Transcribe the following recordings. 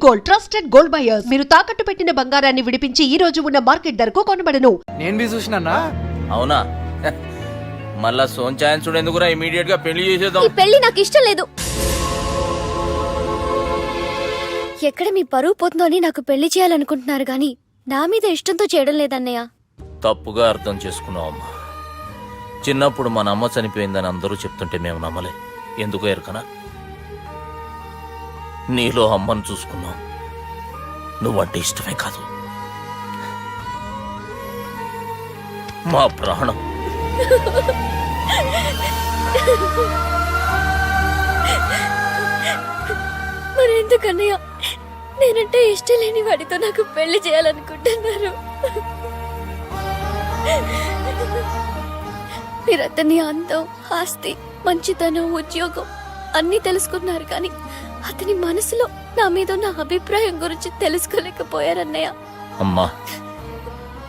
Gold, trusted gold buyers. మీరు తాకట్టు పెట్టిన బంగారాన్ని విడిపించి ఈ రోజు ఉన్న మార్కెట్ ధరకు కొనబడను. నేను బి చూసినా. అవునా? మళ్ళా సోన్ ఛాన్స్ ఎందుకురా, ఇమీడియట్ గా పెళ్లి చేసేద్దాం. ఈ పెళ్లి నాకు ఇష్టం లేదు. ఎక్కడ మీ పరువు పోతుందో అని నాకు పెళ్లి చేయాలనుకుంటున్నారు గాని నా మీద ఇష్టంతో చేయడం లేదన్నయ్య. తప్పుగా అర్థం చేసుకున్నావు అమ్మా. చిన్నప్పుడు మన అమ్మ చనిపోయిందని అందరూ చెప్తుంటే మేము నమ్మలే. ఎందుకు ఎరకనా? నీలో అమ్మను చూసుకున్నావు. నువ్వంటే ఇష్టమే కాదు, మా ప్రాణం. మరెందుకన్నయ్య నేనంటే ఇష్టం లేని వాడితో నాకు పెళ్లి చేయాలనుకుంటున్నారు? మీరతని అందం, ఆస్తి, మంచితనం, ఉద్యోగం అన్నీ తెలుసుకున్నారు కానీ అతని మనసులో నా మీద ఉన్న అభిప్రాయం గురించి తెలుసుకోలేకపోయారన్నయ్య. అమ్మా,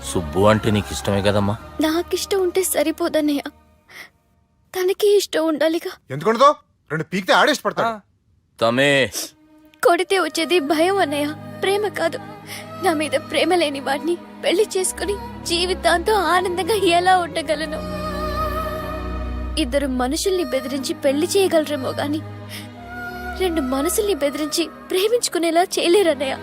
సుబ్బు అంటే నీకు ఇష్టమే కదమ్మా? నాకిష్టం ఉంటే సరిపోదన్నయ్య, తనకి ఇష్టం ఉండాలిగా. ఎందుకుండదో? రెండు పీకితే ఆడేసిపడతాడు. తమే కొడితే వచ్చేది భయం అన్నయ్య, ప్రేమ కాదు. నా మీద ప్రేమ లేని వాడిని పెళ్లి చేసుకుని జీవితాంతం ఆనందంగా ఎలా ఉండగలను? ఇద్దరు మనుషుల్ని బెదిరించి పెళ్లి చేయగలరేమో గాని రెండు మనసుల్ని బెదిరించి ప్రేమించుకునేలా చేయలేరన్నయ్య.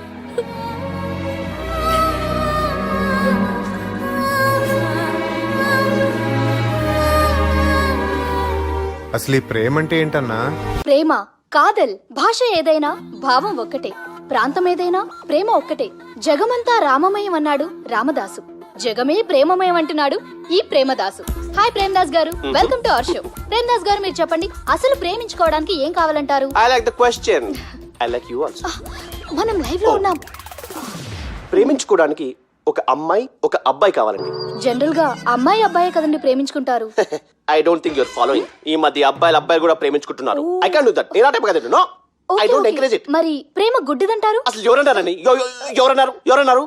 అసలు ఈ ప్రేమ అంటే ఏంటన్నా? ప్రేమ కాదల్ భాష ఏదైనా భావం ఒక్కటే, ప్రాంతం ఏదైనా ప్రేమ ఒక్కటే. జగమంతా రామమయం అన్నాడు రామదాసు, జగమే ప్రేమమయం అంటున్నాడు ఈ ప్రేమదాసు. హాయ్ ప్రేమదాస్ గారు, welcome to our show. Premadasa గారు, మీరు చెప్పండి, అసలు ప్రేమించుకోవడానికి ఏం కావాలంటారు? I like the question. I like you also. మనం లైవ్ లో ఉన్నాం. ప్రేమించుకోవడానికి ఒక అమ్మాయి ఒక అబ్బాయి కావాలండి. జనరల్ గా అమ్మాయి అబ్బాయే కదండి ప్రేమించుకుంటారు. I don't think you're following. ఈ మధ్య అబ్బాయిలు కూడా ప్రేమించుకుంటున్నారు. I can't do that. నేను ఆ టైప్ కదండి. No. I don't encourage it. మరి ప్రేమ గుడ్డిదంటారు? అసలు ఎవరన్నారని? ఎవరన్నారు?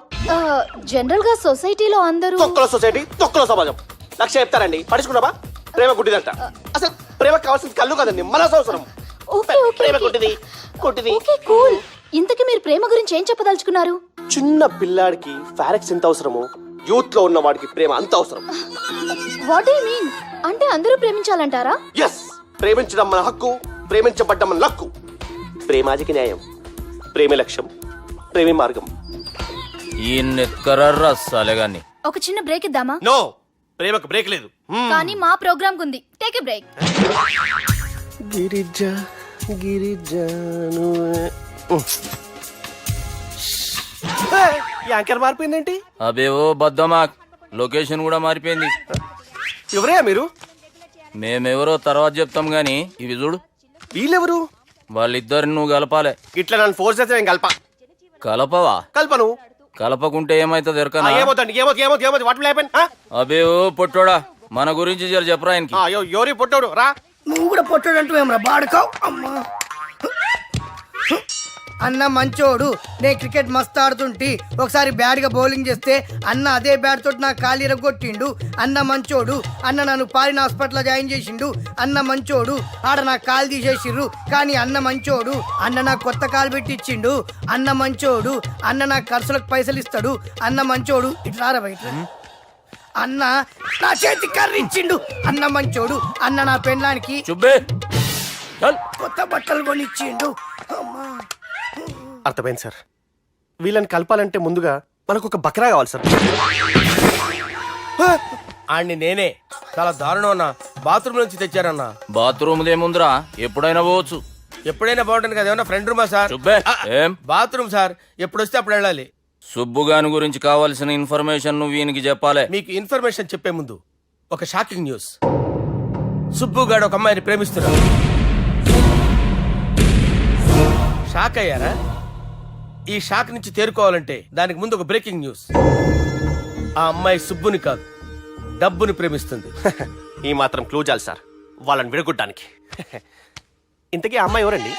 జనరల్ గా సొసైటీలో అందరూ తొక్కలో సొసైటీ, తొక్కలో సమాజం లక్ష్య చెప్తారండి. పడుచుకున్నావా? ప్రేమ గుడ్డిదంట. అసలు ప్రేమ కావాల్సింది కళ్ళు కదండి, మనసు అవసరం. ప్రేమ గుడ్డిది. Okay cool. ఇంతకీ మీరు ప్రేమ గురించి ఏం చెప్పదలుచుకున్నారు? చిన్న పిల్లాడికి ఫారెక్స్ ఎంత అవసరమో యూత్ లో ఉన్న వాడికి ప్రేమ అంత అవసరం. What you mean? అంటే అందరూ ప్రేమించాలంటారా? ఎస్, ప్రేమించడం మన హక్కు, ప్రేమించబడ్డం మన లక్కు. ప్రేమాజికి న్యాయం, ప్రేమ లక్ష్యం, ప్రేమ మార్గం. ఈ నెక్కరర్రా సాలెగాన్ని. ఒక చిన్న బ్రేక్ ఇద్దామా? నో, ప్రేమకు బ్రేక్ లేదు. కానీ మా ప్రోగ్రామ్ ఉంది, టేక్ ఎ బ్రేక్. యాంకర్ మారిపోయిందేంటి? అబేవో బద్దమా, లొకేషన్ కూడా మారిపోయింది. ఎవరయ్యా మీరు? మేమెవరో తర్వాత చెప్తాం గాని ఇవి చూడు. వీళ్ళెవరు? వాళ్ళిద్దరిని నువ్వు కలపాలే. ఇట్లా నన్ను ఫోర్స్ చేస్తే నేను కలపవా? కల్పను. కలపకుంటే ఏమైతుంది ఎరకనా? ఏమవుతుంది? What will happen? అబేవో పొట్టోడా, మన గురించి జర చెప్పరా ఆయనకి. ఎవరి పొట్టోడు రా. నువ్వు కూడా పొట్టాడు అంటూ ఏమరా బాడుకావు? అమ్మా అన్న మంచోడు. నేను క్రికెట్ మస్తు ఆడుతుంటి, ఒకసారి బ్యాట్ గా బౌలింగ్ చేస్తే అన్న అదే బ్యాట్ తోటి నా కాలు ఇరగొట్టిండు. అన్న మంచోడు. అన్న నన్ను పాలిన హాస్పిటల్ జాయిన్ చేసిండు. అన్న మంచోడు. ఆడ నా కాలు తీసేసిర్రు కానీ అన్న మంచోడు. అన్న నాకు కొత్త కాలు పెట్టిచ్చిండు. అన్న మంచోడు. అన్న నాకు ఖర్చులకు పైసలు ఇస్తాడు. అన్న మంచోడు. ఇట్లా బయట అన్న నా చేతి కర్రీ ఇచ్చిండు. అన్న మంచోడు. అన్న నా పెళ్ళానికి కొత్త బట్టలు కొనిచ్చిండు. అమ్మా, అర్థమైంది సార్. వీళ్ళని కలపాలంటే ముందుగా మనకు ఒక బక్రా కావాలి సార్. ఆడిని నేనే చాలా దారుణం అన్నా. బాత్రూమ్ నుంచి తెచ్చారన్నా. బాత్రూమ్ ఏముందిరా, ఎప్పుడైనా పోవచ్చు. ఎప్పుడైనా బాగుంటుంది కదా. ఏమన్నా ఫ్రెండ్ రూమా సార్? ఏం బాత్రూమ్ సార్, ఎప్పుడు వస్తే అప్పుడు వెళ్ళాలి. సుబ్బుగాని గురించి కావాల్సిన ఇన్ఫర్మేషన్ నువ్వు ఈయనకి చెప్పాలి. మీకు ఇన్ఫర్మేషన్ చెప్పే ముందు ఒక షాకింగ్ న్యూస్. సుబ్బుగాడు ఒక అమ్మాయిని ప్రేమిస్తున్నాడు. షాక్ అయ్యారా? ఈ షాక్ నుంచి తేరుకోవాలంటే దానికి ముందు ఒక బ్రేకింగ్ న్యూస్. ఆ అమ్మాయి సుబ్బుని కాదు, డబ్బుని ప్రేమిస్తుంది. ఈ మాత్రం క్లూ చాలు సార్ వాళ్ళని విడగొట్టడానికి. ఇంతకీ ఆ అమ్మాయి ఎవరండి?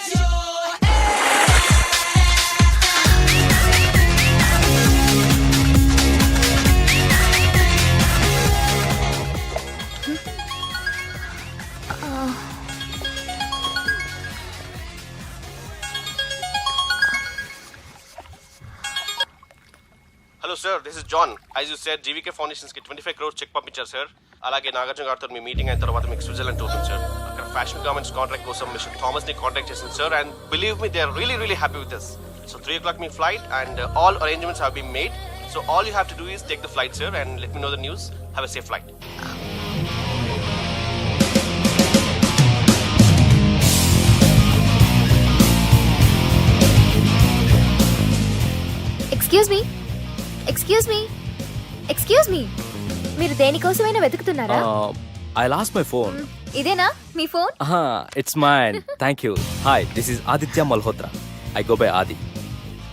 Hello sir, this is John. As you said GVK foundations కి 25 crores చెక్ పంపించారు సార్. అలాగే నాగార్జున గారితో మీ మీటింగ్ అయిన తర్వాత మీకు స్విట్జర్లాండ్ టూర్ ఉంది సార్. అక్కడ ఫ్యాషన్ గార్మెంట్స్ కాంట్రాక్ట్ కోసం మిస్టర్ థామస్ ని కాంటాక్ట్ చేసింది sir. And believe me, they are really happy with this. So 3 o'clock మీ flight and all arrangements have been made. So all you have to do is take the flight sir and let me know the news. Have a safe flight. Excuse me మీరు దేనికోసమైనా వెతుకుతున్నారా? I lost my phone. ఇదేనా మీ phone? It's mine. Thank you. Hi, this is Aditya Malhotra. I go by Adi.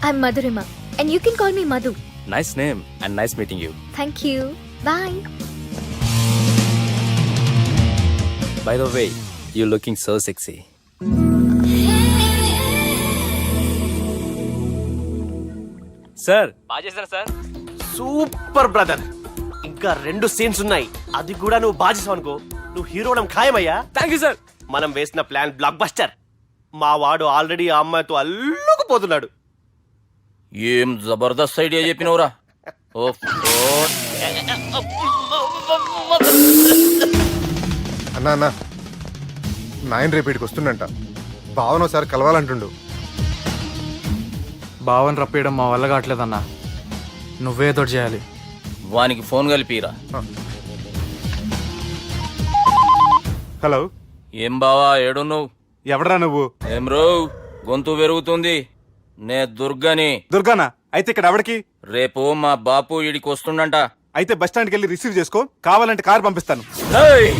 I'm Madhurima and you can call me Madhu. Nice name and nice meeting you. Thank you. Bye. By the way, you looking so sexy. Sir బాగా చేశారు sir. Super brother. ఇంకా 2 scenes ఉన్నాయి, అది కూడా నువ్వు బాజేసావు అనుకో, నువ్వు హీరోడం ఖాయమయ్యా. Thank you sir. మనం వేసిన ప్లాన్ బ్లాక్ బస్టర్. మా వాడు ఆల్రెడీ ఆ అమ్మాయితో అల్లుకుపోతున్నాడు. ఏం జబర్దస్త్ ఐడియా చెప్పినవురా. అన్నా నాయన రేపు ఇక్కడికి వస్తుండంట. భావన ఒకసారి కలవాలంటుండు. భావన రప్పేయడం మా వల్ల కావట్లేదన్నా, నువ్వేదో చేయాలి. వానికి ఫోన్ కలిపిరా. హలో, ఏం బావా ఏడు నువ్వు? ఎవడరా నువ్వు? ఏం రో గొంతు పెరుగుతుంది. నే దుర్గని. దుర్గానా? అయితే ఇక్కడ ఎవడికి? రేపు మా బాపు ఈడికి వస్తుండంట. అయితే బస్ స్టాండ్కి వెళ్ళి రిసీవ్ చేసుకో, కావాలంటే కారు పంపిస్తాను. ఏయ్!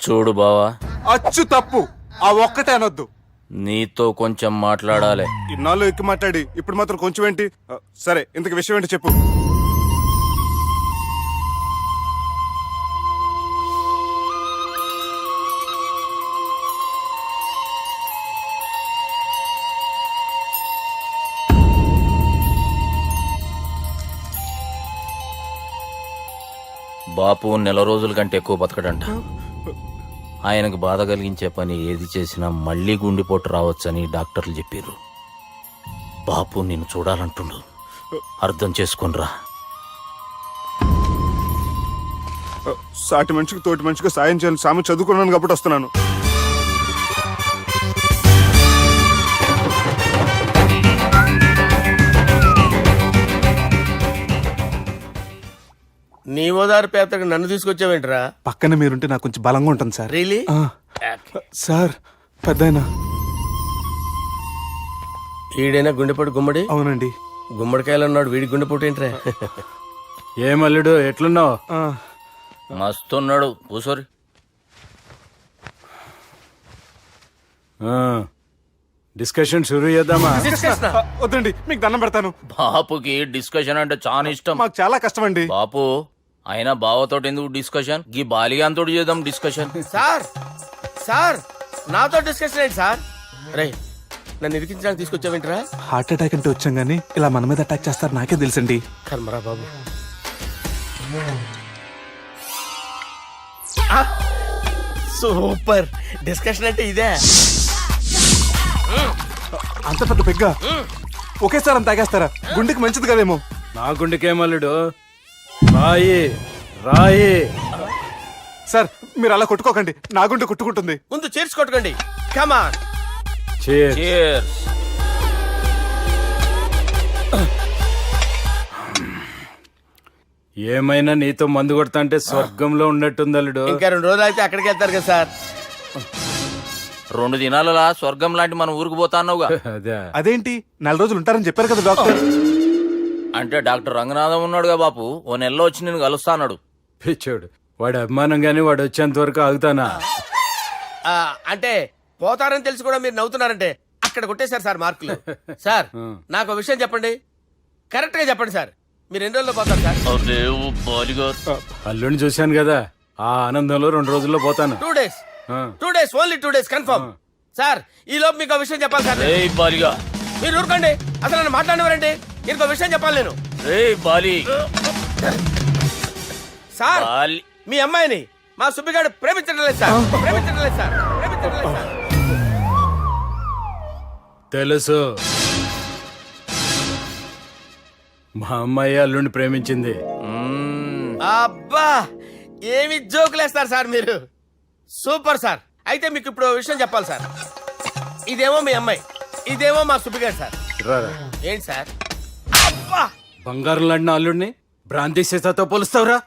చూడు బావా, అచ్చు తప్పు. ఆ ఒక్కటే అనొద్దు. నీతో కొంచెం మాట్లాడాలి. ఇన్నాళ్ళు ఎక్కి మాట్లాడి ఇప్పుడు మాత్రం కొంచెం ఏంటి? సరే, ఇంతకు విషయం ఏంటి చెప్పు. బాపు నెల రోజుల కంటే ఎక్కువ బతకడంట. ఆయనకు బాధ కలిగించే పని ఏది చేసినా మళ్లీ గుండెపోటు రావచ్చని డాక్టర్లు చెప్పారు. బాపు నిన్ను చూడాలంటుండు, అర్థం చేసుకునిరా. సాటి మనిషికి తోటి మనిషికి సాయం చేయాలని సామె చదువుకున్నాను కాబట్టి వస్తున్నాను. నీ ఓదారు పేదకు నన్ను తీసుకొచ్చావేంట్రా? పక్కన మీరుంటే నాకు కొంచెం బలంగా ఉంటుంది సార్. రియలీ? సార్, పెద్దయినా. ఈడైనా గుండెపోటు గుమ్మడి? అవునండి. గుమ్మడికాయలు ఉన్నాడు, వీడి గుండెపోటు ఏంట్రా? ఏమల్లుడు ఎట్లున్నావు? మస్తున్నాడు. కూసోరి. డిస్కషన్ షురూ చేద్దామా? వద్దండి, మీకు దండం పెడతాను. బాపుకి డిస్కషన్ అంటే చాలా ఇష్టం. మాకు చాలా కష్టం అండి. బాపు అయినా బావతోటి ఎందుకు డిస్కషన్? గీ బాలిగాంతో చేద్దాం డిస్కషన్. సార్ సార్ నాతో డిస్కషన్ ఏంటి సార్? రే, నన్ను ఇరికించడానికి తీసుకొచ్చావేంట్రా? హార్ట్ అటాక్ అంటే వచ్చాం గానీ ఇలా మన మీద అటాక్ చేస్తారు నాకే తెలుసండి. కర్మరా బాబు. సూపర్. డిస్కషన్ అంటే ఇదే. అంత పెద్ద పెగ్గ ఒకేసారి అంత తాగేస్తారా? గుండెకి మంచిది కదేమో. నా గుండెకేమల్లుడు, రాయి రాయి. సార్, మీరు అలా కొట్టుకోకండి, నా గుండె కొట్టుకుంటుంది. ముందు చేర్చి కొట్టుకోండి. కమాన్. Cheers. ఏమైనా నీతో మందు కొడతా అంటే స్వర్గంలో ఉన్నట్టుంది అల్లుడు. ఇంకా 2 రోజులు అయితే అక్కడికి వెళ్తారు కదా సార్. 2 దినాలలా స్వర్గం లాంటి మన ఊరికి పోతాన్నావుగా. అదే. అదేంటి, 4 రోజులు ఉంటారని చెప్పారు కదా డాక్టర్. అంటే డాక్టర్ రంగనాథం ఉన్నాడుగా బాపు, ఓ నెలలో వచ్చి నేను కలుస్తాన్నాడు. పిచ్చోడు, వాడి అభిమానం గాని వాడు వచ్చేంత వరకు ఆగుతానా? అంటే పోతారని తెలిసి కూడా మీరు నవ్వుతున్నారంటే అక్కడ కొట్టేశారు సార్ మార్కులు. సార్, నాకు ఒక విషయం చెప్పండి, కరెక్ట్ గా చెప్పండి సార్. మీరు ఎన్ని రోజుల్లో పోతారు సార్? అల్లుడిని చూశాను కదా, ఆ ఆనందంలో 2 రోజుల్లో పోతాను. 2 days. 2 days, only 2 days confirm. Sir ఈ లోపు మీకు విషయం చెప్పాలి సార్. రేయ్ బాలిగా, మీరు ఊరుకోండి, అసలు నన్ను మాట్లాడేవారండి. ఇంకో విషయం చెప్పాలి నేను. రేయ్ బాలి, సార్ బాలి. మీ అమ్మాయిని మా సుబ్బిగాడు ప్రేమించడం లేదు సార్. ప్రేమించడం లేదు సార్. ప్రేమించడం లేదు సార్. తెలుసు, మా అమ్మాయి అల్లుడిని ప్రేమించింది. అబ్బా ఏమి జోకులేస్తారు సార్ మీరు. Super sir. అయితే మీకు ఇప్పుడు ఓ విషయం చెప్పాలి సార్. ఇదేమో మీ అమ్మాయి, ఇదేమో మా సుబ్బిగాడు సార్. రారా. ఏంటి సార్? అబ్బా బంగారం లాంటి నా అల్లుడిని భ్రాంతి సీతతో పోలుస్తావురా?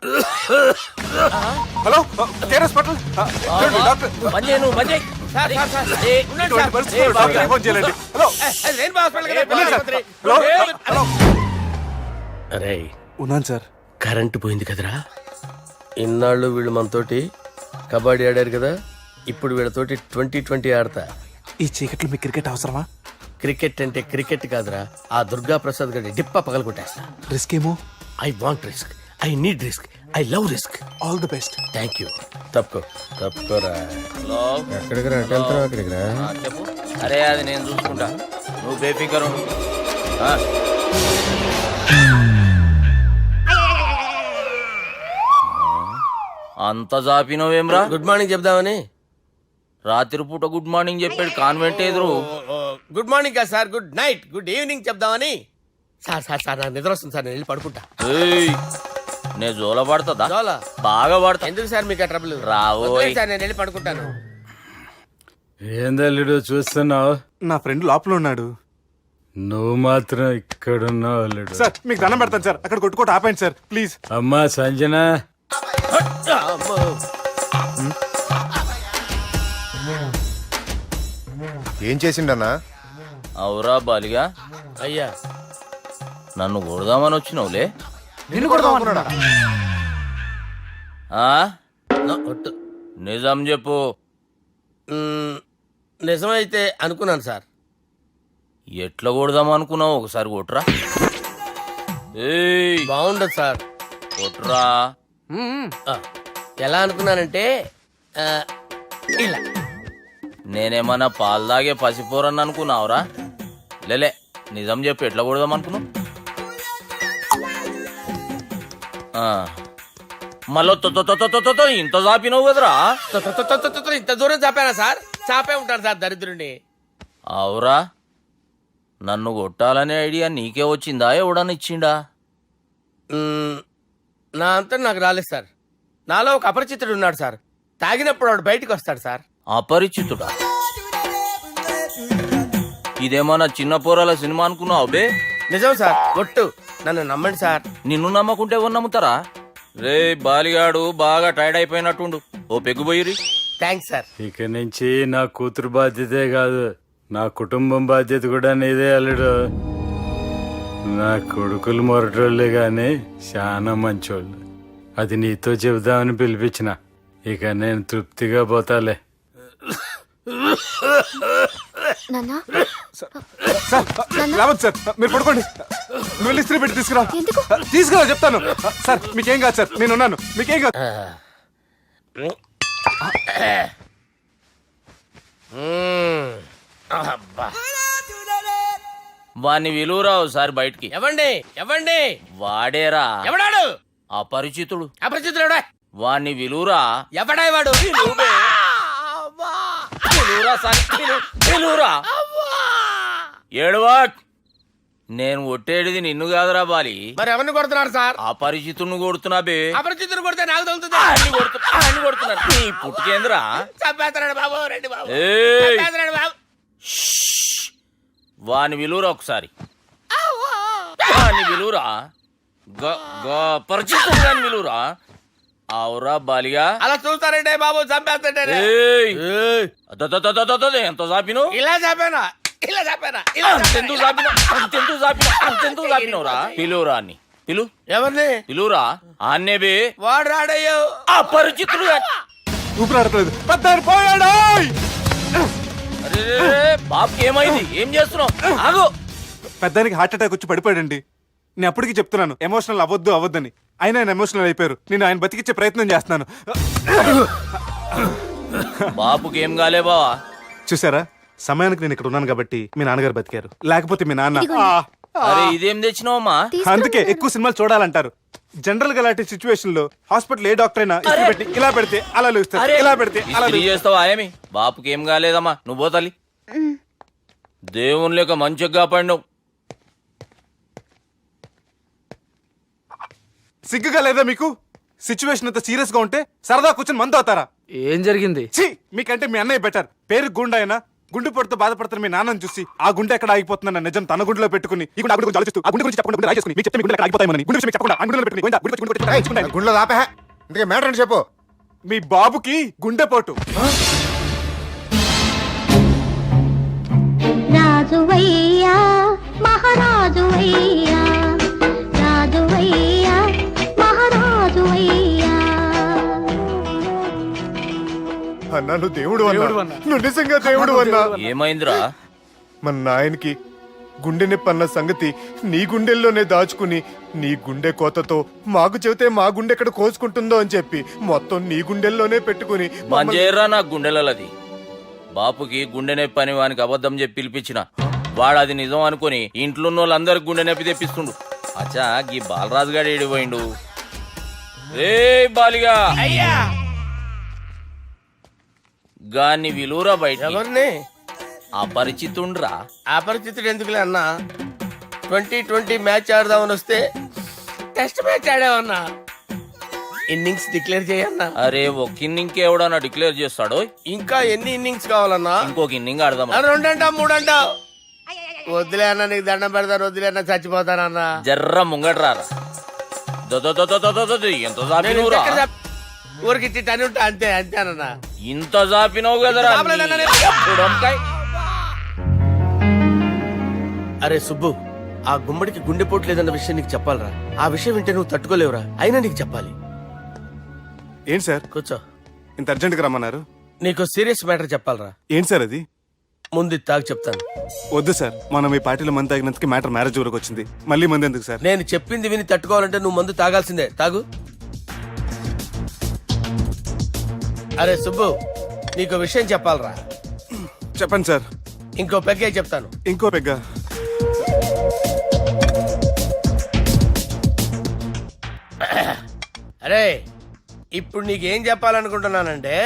హలో కేర్ హాస్పిటల్ డాక్టర్ పని చేయను, పని చేయి. సార్ సార్ సార్ ఉండండి ఇటువంటి సార్. పరిస్థితుల్లో డాక్టర్కి ఫోన్ చేయాలండి. హలో అది రెయిన్బో హాస్పిటల్ కదా, వెళ్ళండి సార్. ఆసుపత్రి. హలో హలో అరే ఉన్నాను సార్. కరెంటు పోయింది కదరా. ఇన్నాళ్ళు వీళ్ళు మనతోటి కబడ్డీ ఆడారు కదా, ఇప్పుడు వీళ్ళతోటి 2020 ఆడతా. ఈ చీకట్లో మీ క్రికెట్ అవసరమా? క్రికెట్ అంటే క్రికెట్ కాదురా, ఆ దుర్గా ప్రసాద్ గారి డిప్ప పగల కొట్టేస్తా. రిస్క్ ఏమో. I want risk, I need risk, I love risk. All the best. Thank you. తప్పుకోరా. హలో, ఎక్కడికి రా? వెళ్తారా అక్కడికి రా? చెప్పు. అరే అది నేను చూసుకుంటా, నువ్వు బేఫికర్ ఉండు. అంత జాపినవేమ్రా? గుడ్ మార్నింగ్ చెప్దామని. రాత్రి పూట గుడ్ మార్నింగ్ చెప్పాడు కాన్వెంట్ ఎదురు. గుడ్ మార్నింగ్ కాదు sir, good night, good evening చెప్దామని. సార్ సార్ సార్ నాకు నిద్ర వస్తుంది సార్, నేను వెళ్ళి పడుకుంటా. ఏయ్, నే జోల పడుతుందా? జోలా? బాగా పడతా. ఎందుకు సార్ మీకు ఆ ట్రబుల్? రావోయ్. వదిలేయ్ సార్, నేను వెళ్ళి పడుకుంటాను. ఏందల్లుడు చూస్తున్నావు? నా ఫ్రెండ్ లోపల ఉన్నాడు. నువ్వు మాత్రం ఇక్కడున్నావు అల్లుడు. సార్ మీకు దండం పెడతాను సార్, అక్కడ కొట్టుకోట ఆపండి సార్ ప్లీజ్. అమ్మా సంజన, అమ్మో. ఏం చేసిండన్నా? అవురా బాలిగా, అయ్యా నన్ను కొడదామని వచ్చినావులే. నిన్ను కొడదామన్నాడా? ఆ? ఒట్టు. నిజం చెప్పు. నిజమైతే అనుకున్నాను సార్. ఎట్లా కొడదాం అనుకున్నావు? ఒకసారి కొట్రా. ఏయ్, బాగుండదు సార్. కొట్రా. ఆ, ఎలా అనుకున్నానంటే ఆ, ఇలా. నేనేమన్నా పాలు తాగే పసిపోరని అనుకున్నావురా? లేలే, నిజం చెప్పు, ఎట్లా కొడదాం అనుకున్నావు? మళ్ళీ ఇంత చాపినావు కదరా? ఇంత దూరం చాపానా సార్? చాపే ఉంటాను సార్ దరిద్రుడిని. అవురా, నన్ను కొట్టాలనే ఐడియా నీకే వచ్చిందా? ఎవడన్నా ఇచ్చిండా? నా అంతా నాకు రాలేదు సార్. నాలో ఒక అపరిచితుడు ఉన్నాడు సార్. తాగినప్పుడు వాడు బయటికి వస్తాడు సార్. అపరిచితుడా? ఇదేమన్నా చిన్న పోరాల సినిమా అనుకున్నావు బే? నిజం సార్, ఒట్టు. నన్ను నమ్మండి సార్. నిన్ను నమ్మకుంటే ఎవరు నమ్ముతారా? రే బాలిగాడు బాగా టైర్డ్ అయిపోయినట్టుండు, ఓ పెగ్గుబోయిరి. Thanks sir. ఇక నుంచి నా కూతురు బాధ్యతే కాదు, నా కుటుంబం బాధ్యత కూడా నీదే అల్లుడు. నా కొడుకులు మొరటోళ్ళే గాని చాలా మంచోళ్ళు. అది నీతో చెబుదామని పిలిపించిన. ఇక నేను తృప్తిగా పోతాలే. నాన్నా, సార్ రావద్దు సార్, మీరు పడుకోండి. నువ్వు వెళ్ళి ఇస్త్రీ పెట్టి తీసుకురా. ఎందుకు? తీసుకురా చెప్తాను. సార్ మీకేం కాదు సార్, నేను ఉన్నాను, మీకేం కాదు. అబ్బా. వాణ్ణి విలువరావు సార్ బయటికి. ఎవండి ఎవండి? వాడేరా ఎవడాడు? అపరిచితుడు. అపరిచితుడు ఎవడా? వాణ్ణి విలువరా. ఎవడా వాడు? విలువరా సార్, విలువరా. ఏడవా, నేను ఒట్టేడిది నిన్ను కాదురా బాలి. మరి ఎవరిని కొడుతున్నారు సార్? అపరిచితుడిని కొడుతున్నా బే. అపరిచితుడు కొడితే నాకు తగులుతుంది. అన్ని కొడుతున్నారు. నీ పుట్టుకేంద్రా? చంపేస్తున్నాడు బాబు, రండి బాబు. ఏయ్, చంపేస్తున్నాడు బాబు. వాని విలువరా ఒకసారి. వాని విలువరా. పరిచితుడు గాని విలువరా. అవురా బాలిగా. అలా చూస్తారంటే బాబు, చంపేస్తాడే. ఏయ్, ఎంత చాపిను? ఇలా చంపేనా? ఇలా చంపేనా? ఇలా అంతెందుకు చాపిన? అంతెందుకు చాపిన? అంతెందుకు చాపినవురా? పిలువురా అన్ని. పిలు, ఎవరిని? పిలువురా. ఆన్నే బే. వాడు రాడయ్యో. అపరిచితుడు గాని. ఊపిరాడట్లేదు, పెద్ద పోయాడు. అరే బాబుకి ఏమైంది? ఏం చేస్తున్నావు? ఆగు. పెద్దానికి హార్ట్ అటాక్ వచ్చి పడిపోయాడండి. నేను అప్పటికి చెప్తున్నాను ఎమోషనల్ అవ్వద్దని. అయినా ఆయన ఎమోషనల్ అయిపోయారు. నేను ఆయన బతికిచ్చే ప్రయత్నం చేస్తున్నాను. బాపుకి ఏం కాలే బావా? చూసారా, సమయానికి నేను ఇక్కడ ఉన్నాను కాబట్టి మీ నాన్నగారు బతికారు, లేకపోతే మీ నాన్న అరే ఇదేం తెచ్చినావమ్మా? అందుకే ఎక్కువ సినిమాలు చూడాలంటారు. జనరల్ గా అలాంటి సిచ్యువేషన్ లో హాస్పిటల్ ఏ డాక్టర్ అయినా ఇస్త్రీ పెట్టి ఇలా పెడితే అలా లూస్తారు, ఇలా పెడితే అలా ఇస్త్రీ చేస్తావా ఏమి? బాపుకి ఏం కాలేదమ్మా, నువ్వు పోతల్లి. దేవుని లేక మంచిగా కాపాడినావు. సిగ్గుగా లేదా మీకు? సిచ్యువేషన్ అంత సీరియస్ గా ఉంటే సరదా కూర్చొని మందు అవుతారా? ఏం జరిగింది? ఛీ, మీకంటే మీ అన్నయ్య బెటర్. పేరు గుండె అయినా గుండె పొడితో బాధపడుతున్న మీ నాన్నని చూసి ఆ గుండె ఎక్కడ ఆగిపోతుందన్న నిజం తన గుండెలో పెట్టుకుని ఈ గుండె గురించి ఆలోచిస్తూ ఆ గుండె గురించి చెప్పకుండా గుండె రాజేసుకుని మీకు చెప్తే మీ గుండె ఎక్కడ ఆగిపోతాయని గుండె విషయం చెప్పకుండా ఆ గుండెలో పెట్టుకుని గుండె గుండె గుండె గుండె రాయించుకుంటాను. గుండెలో ఆపే ఇందుకే మ్యాటర్ అని చెప్పు. మీ బాబుకి గుండెపోటు. రాజువయ్యా మహారాజువయ్యా, రాజువయ్యా మహారాజువయ్యా. అన్నా నువ్వు దేవుడు అన్నా, నువ్వు నిజంగా దేవుడు అన్నా. ఏమైందిరా? మన నాయనకి గుండె నొప్పి అన్న సంగతి నీ గుండెల్లోనే దాచుకుని నీ గుండె కోతతో మాకు చెబితే మా గుండె ఎక్కడ కోసుకుంటుందో అని చెప్పి మొత్తం నీ గుండెల్లోనే పెట్టుకుని మంజేరా నా గుండెలది. బాపుకి గుండె నొప్పి అని వానికి అబద్ధం చెప్పి పిలిపించిన వాడు అది నిజం అనుకుని ఇంట్లో ఉన్న వాళ్ళందరికి గుండె నొప్పి తెప్పిస్తుండు. అచ్చా గీ బాలరాజు గారు ఏడిపోయిండు. రే బాలిగా అయ్యా గాన్ని విలువరా బయట. ఎవరిని? అపరిచితుండ్రా. అపరిచితుడు ఎందుకులే అన్నా, 2020 మ్యాచ్ ఆడదామని వస్తే టెస్ట్ మ్యాచ్ ఆడామన్నా. ఇన్నింగ్స్ డిక్లేర్ చేయన్నా. అరే ఒక ఇన్నింగ్ ఎవడన్నా డిక్లేర్ చేస్తాడో? ఇంకా ఎన్ని ఇన్నింగ్స్ కావాలన్నా? ఇంకొక ఇన్నింగ్ ఆడదాం. 2 అంటావు 3 అంటావు. వద్దులే అన్న, నీకు దండం పెడతాను, వద్దులే అన్న, చచ్చిపోతానన్నా. జర్ర ముంగట్రా. ఎంత జాపినవురా? ఊరికి టని ఉంటా అంతే అంతేనన్నా. ఇంత జాపినవు కదరా. అరే సుబ్బు, ఆ గుమ్మడికి గుండెపోటు లేదన్న విషయం నీకు చెప్పాలరా. ఆ విషయం వింటే నువ్వు తట్టుకోలేవురా, అయినా నీకు చెప్పాలి. ఏంటి సార్ కూర్చో. ఇంత అర్జెంట్ గా రమ్మన్నారు? నీకు సీరియస్ మ్యాటర్ చెప్పాలరా. ఏంటి సార్ అది? ముందు తాగు చెప్తాను. వద్దు సార్, మనం ఈ పార్టీలో మంది తాగినందుకు మ్యాటర్ మ్యారేజ్ వరకు వచ్చింది. మళ్ళీ మంది ఎందుకు సార్? నేను చెప్పింది విని తట్టుకోవాలంటే నువ్వు మందు తాగాల్సిందే. తాగు. అరే సుబ్బు, నీకు విషయం చెప్పాలరా. చెప్పండి సార్. ఇంకో పెగ్గే చెప్తాను. ఇంకో పెగ్గా? అరే ఇప్పుడు నీకేం చెప్పాలనుకుంటున్నానంటే,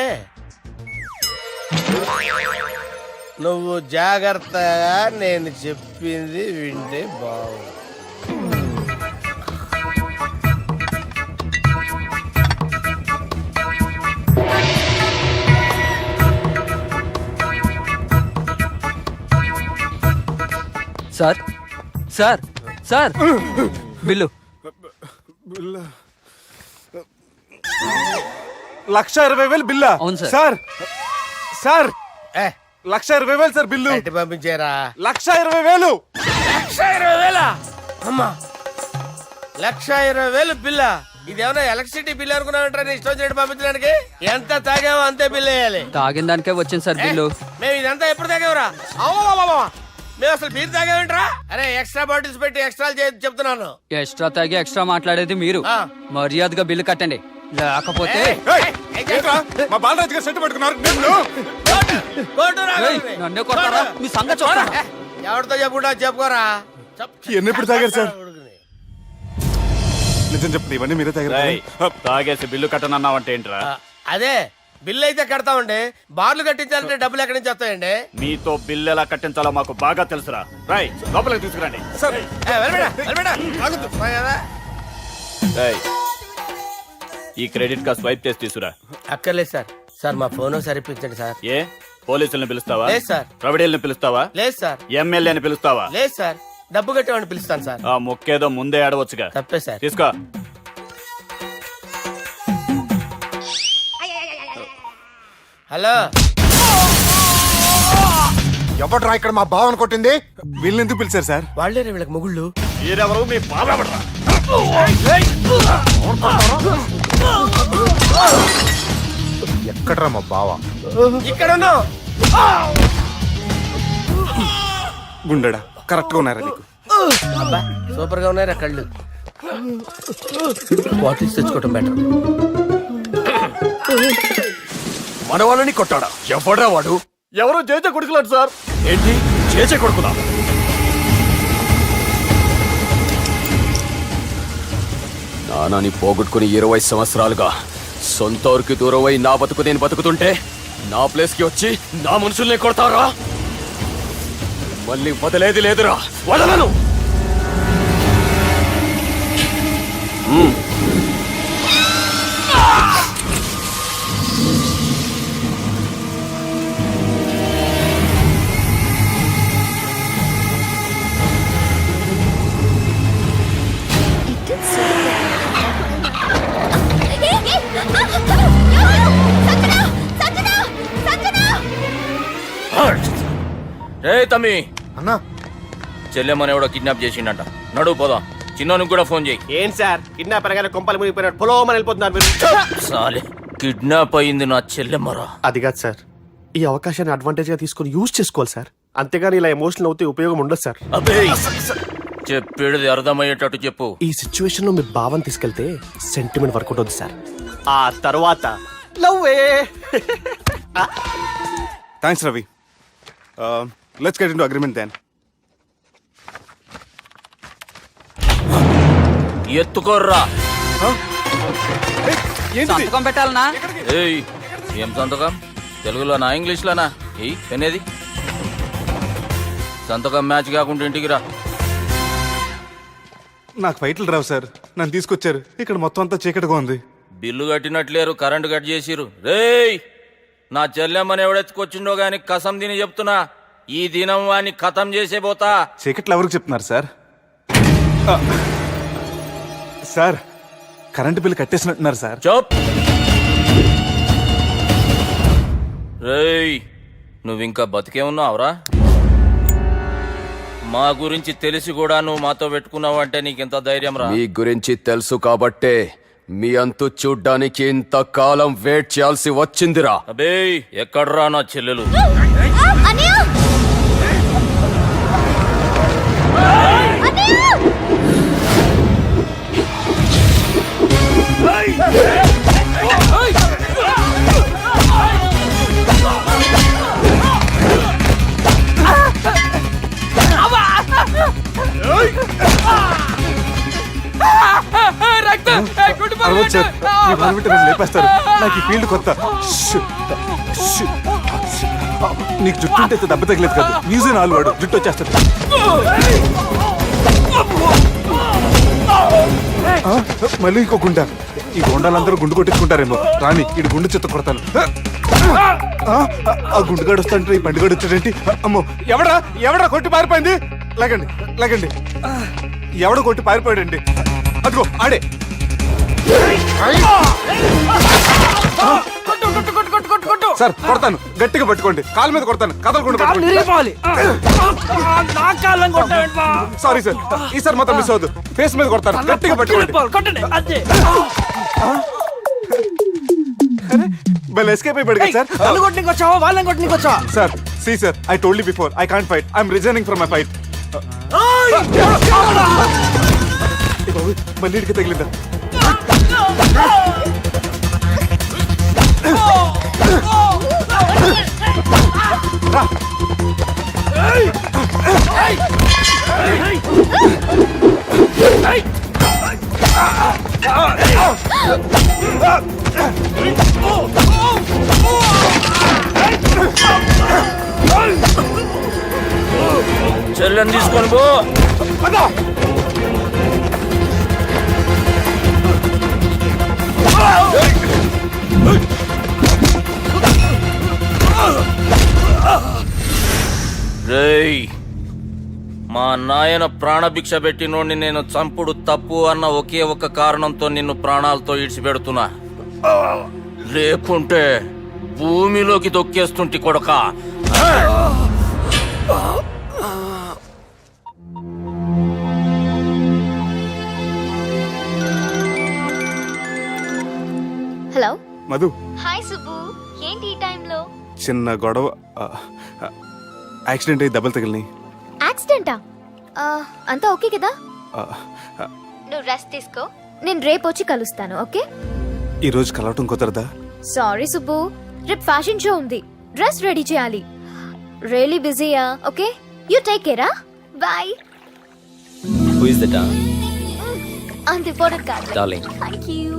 నువ్వు జాగ్రత్తగా నేను చెప్పింది వింటే బాగుంది. Sir sir sir bill. 1,20,000 బిల్లా? అవును సార్. సార్ సార్ ఏ 1,20,000 సార్ బిల్లు. బయట పంపించేరా. 1,20,000. 1,20,000 అమ్మా, 1,20,000 బిల్లా? ఇదేమన్నా ఎలక్ట్రిసిటీ బిల్ అనుకున్నామంటారా? నీ ఇష్టం వచ్చినట్టు పంపించడానికి. ఎంత తాగామో అంతే బిల్ వేయాలి. తాగిన దానికే వచ్చింది సార్ బిల్లు. మేము ఇదంతా ఎప్పుడు తాగేవరా? మేము అసలు బీర్ తాగేమంటారా? అరే ఎక్స్ట్రా బాటిల్స్ పెట్టి ఎక్స్ట్రా చెప్తున్నాను. ఎక్స్ట్రా తాగి ఎక్స్ట్రా మాట్లాడేది మీరు. మర్యాదగా బిల్లు కట్టండి, లేకపోతే ఏంట్రా, మా బాలరాజు గారు సెట్ పట్టుకున్నారు. నన్నే కొడతారా? మీ సంగతి చూస్తారా? ఎవరితో చెప్పుకుంటా చెప్పుకోరా. ఎన్నెప్పుడు తాగారు సార్? నిజం చెప్పండి, ఇవన్నీ మీరే తాగారు? తాగేసి బిల్లు కట్టనన్నావంటే ఏంట్రా? అదే బిల్లు అయితే కడతామండి, బార్లు కట్టించాలంటే డబ్బులు ఎక్కడి నుంచి వస్తాయండి? మీతో బిల్లు ఎలా కట్టించాలో మాకు బాగా తెలుసురా. రై లోపలికి తీసుకురండి. ఈ క్రెడిట్ కార్డ్ స్వైప్ చేసి తీసుకురా. అక్కర్లేదు సార్. సార్ మా ఫోన్ సరిపించండి సార్. ఏ పోలీసుల్ని పిలుస్తావా? లేదు సార్. ప్రొవిడీల్ని పిలుస్తావా? లేదు సార్. ఎమ్మెల్యేని పిలుస్తావా? లేదు సార్. డబ్బు కట్టేవాడిని పిలుస్తాను సార్. ఆ మొక్కేదో ముందే ఆడవచ్చుగా. తప్పే సార్. తీసుకో. హలో, ఎవడ్రా ఇక్కడ మా బావని కొట్టింది? వీళ్ళని ఎందుకు పిలిచారు సార్? వాళ్ళేరే వీళ్ళకి మొగుళ్ళు. మీరెవరు? మీ బాబా. ఎక్కడ్రా మా బావ? ఇక్కడ ఉన్నావు. గుండెడా కరెక్ట్ గా ఉన్నారా నీకు? అబ్బా సూపర్ గా ఉన్నారా కళ్ళు. బాటిల్స్ తెచ్చుకోవటం బెటర్. మన వాళ్ళని కొట్టాడా? ఎవడ్రా వాడు? ఎవరో చేత కొడుకులాడు సార్. ఏంటి చేచే కొడుకులా? నానాని పోగొట్టుకుని 20 సంవత్సరాలుగా సొంత ఊరికి దూరమై నా బతుకు నేను బతుకుతుంటే నా ప్లేస్కి వచ్చి నా మనుషుల్ని కొడతారా? మళ్ళీ వదిలేది లేదురా, వదలను. రే తమ్మి, అన్నా చెల్లెమ్మని ఎవడో కిడ్నాప్ చేసిండట. నడువు పోదాం. చిన్నోనికి కూడా ఫోన్ చేయి. ఏం సార్ కిడ్నాప్ అనగానే కొంపలు మునిగిపోయినట్టు పొలోమని వెళ్ళిపోతున్నారు మీరు. సాలే, కిడ్నాప్ అయింది నా చెల్లెమ్మరా. అది కాదు సార్, ఈ అవకాశాన్ని అడ్వాంటేజ్ గా తీసుకొని యూజ్ చేసుకోవాలి సార్. అంతేగాని ఇలా ఎమోషనల్ అవుతే ఉపయోగం ఉండదు సార్. అబ్బే, చెప్పేది అర్థమయ్యేటట్టు చెప్పు. ఈ సిచ్యువేషన్ లో మీరు భావం తీసుకెళ్తే సెంటిమెంట్ వర్కౌట్ అవుతుంది సార్. ఆ తర్వాత లవ్వే. Thanks Ravi. Let's get into agreement then. ఎత్తుకోర్రా. సంతకం పెట్టాలనా? ఏయ్, ఏం సంతకం? తెలుగులోనా ఇంగ్లీష్లోనా? ఏయ్ అనేది సంతకం మ్యాచ్ కాకుండా ఇంటికి రా. నాకు ఫైట్లు రావు సార్, నన్ను తీసుకొచ్చారు. ఇక్కడ మొత్తం అంతా చీకటిగా ఉంది. బిల్లు కట్టినట్లేరు, కరెంటు కట్ చేసిరు. రేయ్, నా చెల్లెమ్మని ఎవడెత్తుకొచ్చిండో గాని కసం తిని చెప్తున్నా, ఈ దినం వాడిని ఖతం చేసే పోతా. చీకట్లు ఎవరికి చెప్తున్నారు సార్? సార్, కరెంటు బిల్లు కట్టేసినట్టున్నారు సార్. చోప్. రేయ్, నువ్వింకా బతికే ఉన్నావురా? మా గురించి తెలిసి కూడా నువ్వు మాతో పెట్టుకున్నావు అంటే నీకెంత ధైర్యం రా? మీ గురించి తెలుసు కాబట్టే మీ అంతు చూడ్డానికి ఇంతకాలం వెయిట్ చేయాల్సి వచ్చిందిరా. అబే, ఎక్కడ్రా నా చెల్లెలు? అరవద్దు సార్, మీ బాధపెట్టి నన్ను లేపేస్తారు. నాకు ఈ ఫీల్డ్ కొత్త. నీకు జుట్టు ఉంటే దెబ్బ తగలేదు కాదు, మ్యూజియం ఆలువాడు జుట్టు వచ్చేస్తాడు. మళ్ళీ ఇంకో గుండా. ఈ గుండాలందరూ గుండు కొట్టించుకుంటారేమో. రాని ఇటు గుండు చెత్త కొడతాను. ఆ గుండుగాడు వస్తాంటే ఈ బండిగాడు వచ్చాడేంటి? అమ్మో, ఎవడా కొట్టి పారిపోయింది? లాగండి లాగండి. ఎవడ కొట్టి పారిపోయాడండి? అదిగో ఆడే. సార్ కొడతాను, గట్టిగా పట్టుకోండి. కాలు మీద కొడతాను, కదలకుండా పట్టుకోండి. సారీ సార్, ఈసారి మొత్తం మిస్ అవద్దు. ఫేస్ మీద కొడతాను, గట్టిగా పట్టుకోండి. బల్ ఎస్కేప్ అయిపోయాడు కదా sir. Sir, see sir, I told you before, I can't fight. I'm resigning from my fight. మళ్ళీ ఇడికి తగిలిందా? చెల్లెని తీసుకొని పో. రేయ్, మా నాయన ప్రాణభిక్ష పెట్టినోడిని నేను చంపుడు తప్పు అన్న ఒకే ఒక్క కారణంతో నిన్ను ప్రాణాలతో ఇడిచిపెడుతున్నా. లేకుంటే భూమిలోకి తొక్కేస్తుంటి కొడక. హలో మధు, హాయ్ సుబ్బు, ఏంటి ఈ టైంలో? చిన్న గొడవ. యాక్సిడెంట్ అయ్యి దెబ్బలు తగిలినాయి. యాక్సిడెంటా? అంతా ఓకే కదా? నువ్వు రెస్ట్ తీసుకో, నేను రేపు వచ్చి కలుస్తాను. ఓకే? ఈ రోజు కలవటం కుదరదా? సారీ సుబ్బు, రేపు ఫ్యాషన్ షో ఉంది, డ్రెస్ రెడీ చేయాలి. రియలీ బిజీయా? ఓకే, యూ టేక్ కేరా, బాయ్. హూ ఇస్ దట్ అంత ఇంపార్టెంట్ కాదు. డార్లింగ్. Thank you.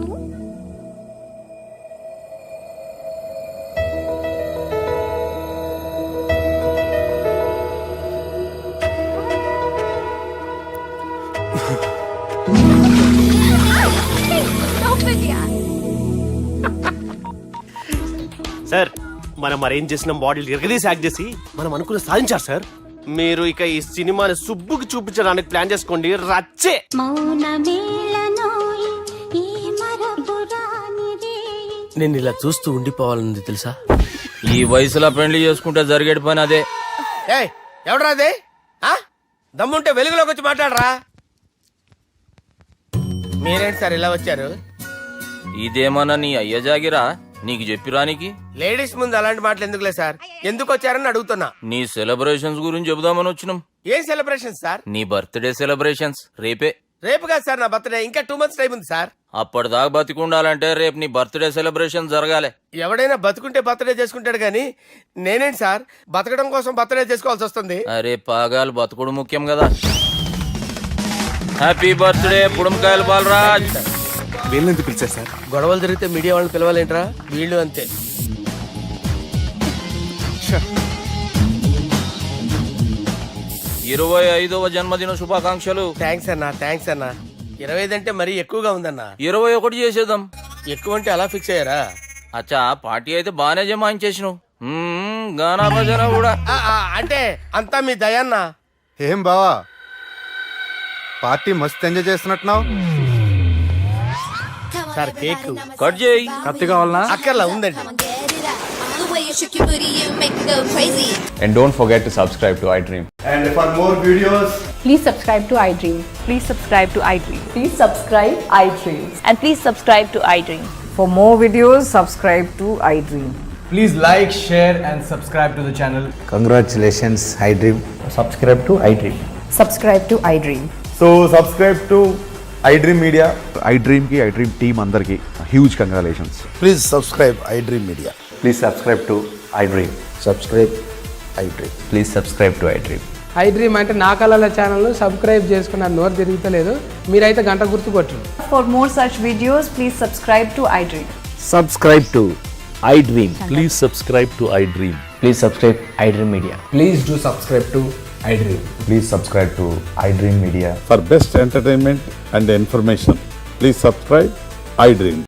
సార్ మనం అరేంజ్ చేసిన మోడల్ ఎరగదీసి యాక్ట్ చేసి మనం అనుకున్న సాధించారు సార్. మీరు ఇక ఈ సినిమాని సుబ్బుకి చూపించడానికి ప్లాన్ చేసుకోండి. రచ్చే. నేను ఇలా చూస్తూ ఉండిపోవాలని తెలుసా? ఈ వయసులో పెళ్లి చేసుకుంటే జరిగేటి పని అదే. ఏయ్ ఎవడరా అదే? దమ్ముంటే వెలుగులోకి వచ్చి మాట్లాడరా. మీరేంటి సార్ ఇలా వచ్చారు? ఇదేమన్నా నీ అయ్య జాగిరా నీకు చెప్పిరానికి? లేడీస్ ముందు అలాంటి మాటలు ఎందుకులే సార్, ఎందుకు వచ్చారని అడుగుతున్నా. నీ సెలబ్రేషన్స్ గురించి చెబుదామని వచ్చినాం. ఏం సెలబ్రేషన్ సార్? నీ బర్త్డే సెలబ్రేషన్స్ రేపే. రేపు కాదు సార్ నా బర్త్డే, ఇంకా 2 months టైం ఉంది సార్. అప్పటిదాకా బతికుండాలంటే రేపు నీ బర్త్డే సెలబ్రేషన్ జరగాలి. ఎవడైనా బతుకుంటే బర్త్డే చేసుకుంటాడు గానీ నేనేంటి సార్ బతకడం కోసం బర్త్డే చేసుకోవాల్సి వస్తుంది? అరే పాగాలు బతుకుడు ముఖ్యం కదా. హ్యాపీ బర్త్డే పుడంకాయలు బాలరాజ్. వీళ్ళెందుకు పిలిచారు సార్? గొడవలు జరిగితే మీడియా వాళ్ళని పిలవాలేంట్రా? వీళ్ళు అంతే. 25వ జన్మదిన శుభాకాంక్షలు. థ్యాంక్స్ అన్నా, థ్యాంక్స్ అన్నా. 25 అంటే మరీ ఎక్కువగా ఉందన్నా. 21 చేసేద్దాం. ఎక్కువ అంటే అలా ఫిక్స్ అయ్యారా? అచ్చా పార్టీ అయితే బానే జమాయించేసినావు. గానా భజన కూడా. అంటే అంతా మీ దయన్నా. ఏం బావా పార్టీ మస్తు ఎంజాయ్ చేస్తున్నట్టున్నావు. సార్ కేక్ కట్ చేయి. కత్తి కావాలనా? అక్కర్లా ఉందండి. And don't forget to subscribe to iDream. And for more videos, Please subscribe to iDream. Please subscribe to iDream. Please subscribe iDream. And please subscribe to iDream. For more videos, subscribe to iDream. Please like, share and subscribe to the channel. congratulations, iDream. Subscribe to iDream. Subscribe to iDream. So subscribe to iDream Media. iDream కి iDream team అందరికి huge congratulations. Please subscribe iDream Media. Please subscribe to iDream. Subscribe iDream. Please subscribe to iDream. iDream అంటే నా కళల channel subscribe చేసుకున్న నోరు తిరుగుతలేదు. మీరైతే గంట గుర్తు కొట్టండి. For more such videos, please subscribe to iDream. Subscribe to iDream. Please subscribe to iDream. Please subscribe iDream Media. Please do subscribe to iDream. Please subscribe to iDream Media. For best entertainment and information please subscribe iDream.